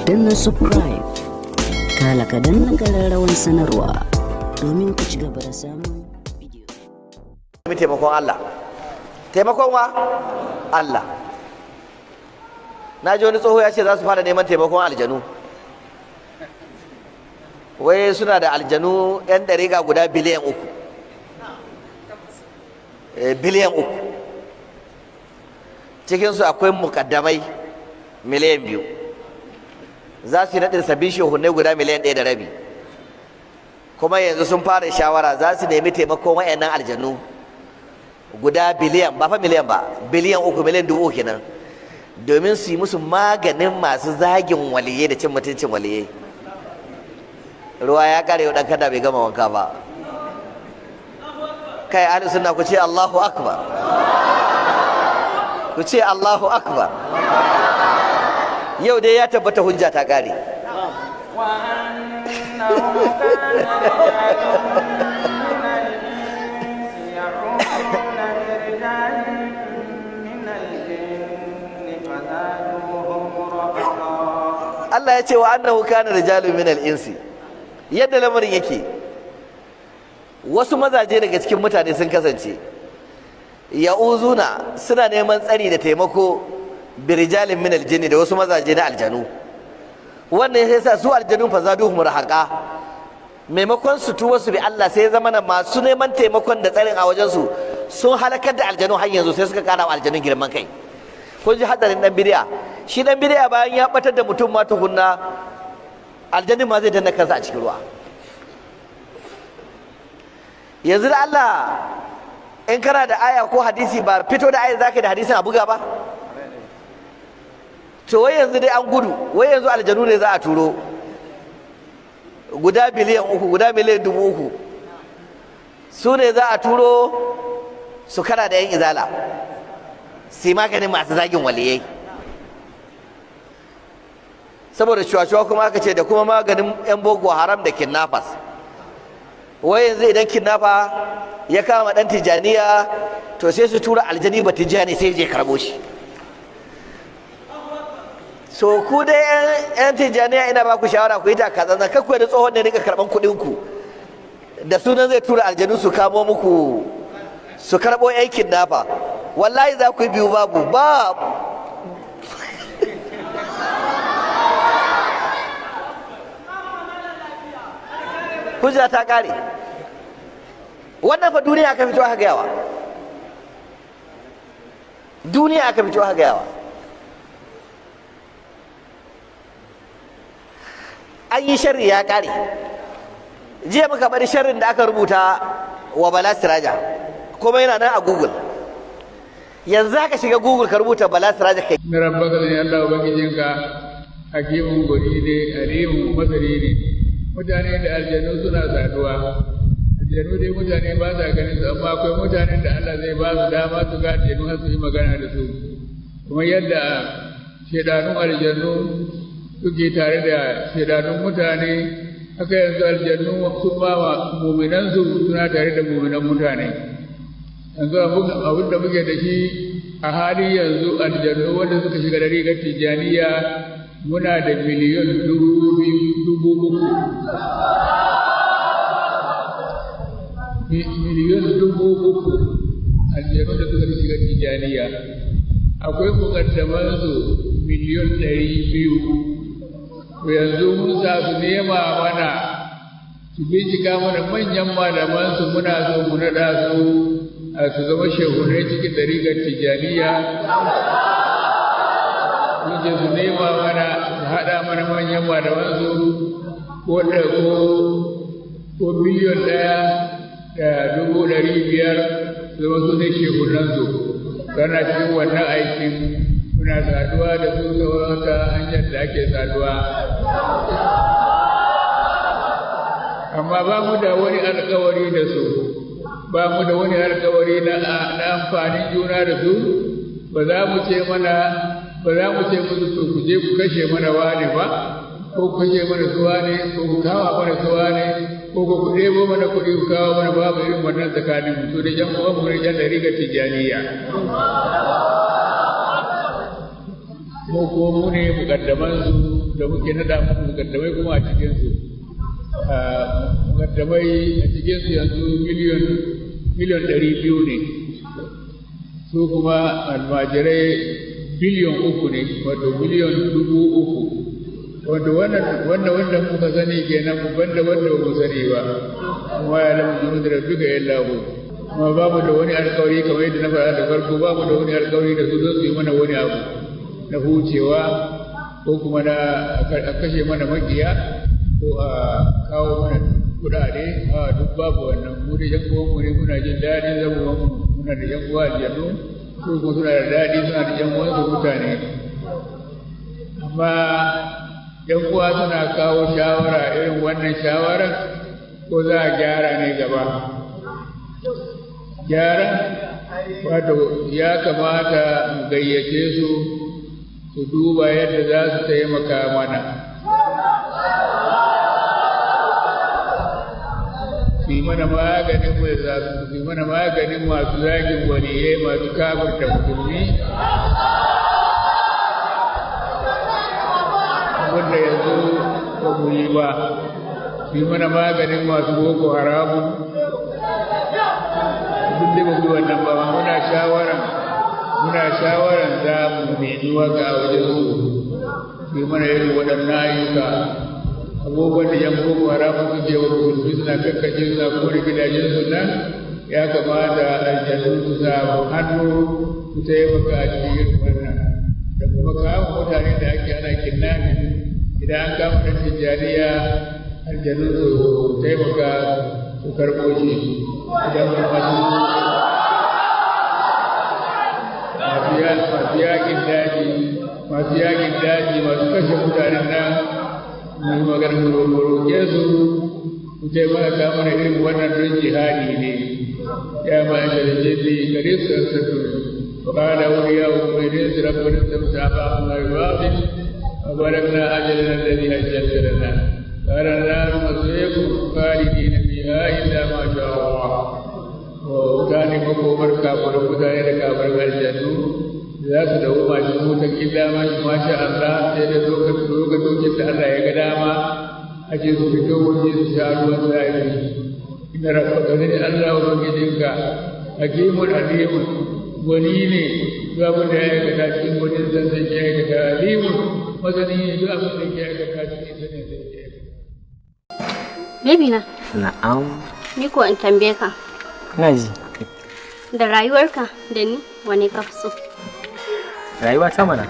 danna subscribe kala ka danna ƙararrawar sanarwa domin ku ci gaba da samun bidiyo. Taimakon Allah, taimakon wa Allah. Na ji wani tsoho ya ce za su fara neman taimakon aljanu, wai suna da aljanu 'yan ɗariga guda biliyan 3, biliyan 3, cikinsu akwai mukaddamai miliyan 2, za su yi naɗin sabbin shehunai guda miliyan 1.5, kuma yanzu sun fara shawara za su nemi taimakon wayannan aljanu guda biliyan, ba fa miliyan ba, biliyan 3, miliyan 2 kenan, domin su yi musu maganin masu zagin waliyai da cin mutuncin waliyai. Ruwa ya kare yau, ɗan kada bai gama wanka ba. Kai ahli sunna ku ce Allahu akbar, ku ce Allahu akbar. Yau dai ya tabbata hujja ta kare. Allah ya ce wa annahu kana rijalun min al-insi. Yadda lamarin yake, wasu mazaje daga cikin mutane sun kasance ya'uzuna, suna neman tsari da taimako birijalin min aljinni, da wasu mazaje na aljanu. Wannan ya sa su aljanu fa zaduhum rahaqa, maimakon su tuwa su bi Allah sai ya zama na masu neman taimakon da tsarin a wajen su sun halakar da aljanu har yanzu, sai suka kara wa aljanun girman kai. Kun ji hadarin dan bidiya? Shi dan bidiya bayan ya batar da mutum ma tukunna, aljanun ma zai danna kansa a cikin ruwa. Yanzu da Allah, in kana da aya ko hadisi, ba fito da aya zaka da hadisin a buga ba? To wai yanzu dai an gudu, wai yanzu aljanu ne za a turo guda biliyan 3, guda miliyan 3,000, su ne za a turo su kara da yan izala, sai maganin masu zagin waliyai. Saboda shuwa-shuwa kuma aka ce da kuma maganin yan boko haram da kidnappers. Wai yanzu idan kidnapper ya kama dan Tijjaniya, to sai su tura aljani ba Tijjani sai je karbo shi. So ku dai yan Tijjaniya, ina ba ku shawara ku yi takatsantsan, kar ku da tsohon ne rika karban kuɗin ku da sunan zai tura aljanu su kamo muku, su karbo yan kidnapper. Wallahi za ku yi biyu babu ba. Hujja ta kare. Wannan fa duniya aka fito aka gayawa, duniya aka fito aka gayawa. An yi sharri ya kare. Jiya muka bari sharrin da aka rubuta wa Bala Siraja, kuma yana nan a Google. Yanzu aka shiga Google ka rubuta Bala Siraja kai. Na rabbaka ne Allah ubangijinka, hakimin gwani ne, alimun masari ne. Mutane da aljanu suna saduwa. Aljanu dai mutane ba sa ganin su, amma akwai mutanen da Allah zai ba su dama su ga aljanu har su yi magana da su. Kuma yadda shedanun aljanu suke tare da shedanun mutane, haka yanzu aljanu sun ba wa muminansu suna tare da muminan mutane. Yanzu abin da muke da shi a hali yanzu, aljanu wanda suka shiga Tarikar Tijjaniya muna da miliyan 2,000. Miliyan 3,000 aljanu da suka shiga Tijjaniya. Akwai mukaddamansu miliyan 200. To yanzu mun sa su nema mana su bincika mana manyan malamansu, muna so mu naɗa su zama shehunai cikin Tarikar Tijjaniya. Mun ce su nema mana, su haɗa mana manyan malamansu ko miliyan 1,500,000 zama su ne shehunansu. Kana cikin wannan aikin muna saduwa da su ta wata hanyar da ake saduwa. Amma ba mu da wani alkawari da su, ba mu da wani alkawari na amfanin juna da su. Ba za mu ce musu to ku je ku kashe mana wani ba, ko ku kashe mana su wani, ko ku kama mana su wani, ko ku ɗebo mana kuɗi ku kawo mana, babu irin wannan tsakanin mu. To da jan uwan mu ne jan Tarikar Tijjaniya. mu ko mu ne mukaddamansu da muke naɗa musu mukaddamai kuma a cikinsu. Mukaddamai a cikinsu yanzu miliyon 200 ne, su kuma almajirai biliyon 3 ne, wato miliyon 3,000. Wato wanda muka sani kenan banda wanda ba mu sani ba, kuma ya lamu junu da duka yalla hu. Kuma ba mu da wani alkawari kamar yadda na faɗa da farko, ba mu da wani alkawari da su don su yi mana wani abu na hucewa ko kuma na a kashe mana makiya ko a kawo mana kuɗaɗe. A duk babu wannan. Mu da yan uwanmu ne muna jin daɗin zama muna da yan uwa aljanu, su kuma suna da daɗi, suna da yan uwansu mutane. Amma yan uwa suna kawo shawara irin wannan shawarar ko za a gyara ne gaba. Gyara wato ya kamata mu gayyace su su duba yadda za su taimaka mana. Su yi mana maganin mai za su yi mana maganin masu zagin waliyai, masu kafirta musulmi, wanda yanzu ba mu yi ba. Su yi mana maganin masu boko haramun, duk da ba mu wannan ba. Muna shawaran za mu nemi waka a wajen su yi mana irin waɗannan ayyuka. Abubuwan da yan boko haramun suke wa musulmi suna kakkace suna kore gidajensu nan, ya kamata aljanu su samu hannu su taimaka a cikin wannan. Da kuma kama mutane da ake ana kidnapping, idan an kama ɗan Tijjaniya, aljanu su taimaka su karɓo shi. Idan masu yakin daji masu kashe mutanen nan, mu magana mu roƙe su ku taimaka mana irin wannan don jihadi ne. Ya ma da jinni gare su sassu wa qala awliya'u min rabbina tamsaha ma yu'adin wa barakna ajalana alladhi ajjalta lana qala la nusiikum khalidina fiha illa ma sha'a Allah. Mutane makomar kafirin mutane da kafirin aljannu za su dawo masu mutan illa ma sha Allah, sai da lokacin da Allah ya ga dama ake su fito waje su sha ruwan zafi. Inna rabbaka zai Allah wa bangijinka hakimun alimun, wani ne duk abin da ya aikata cikin wani zanzan ya aikata, alimun masani ne duk abin da ya aikata cikin sanin zai ya aikata. Baby na. Na'am. Ni ko in tambaye ka. Ina ji. Da rayuwarka da ni wane ka fi so? Rayuwa ta mana.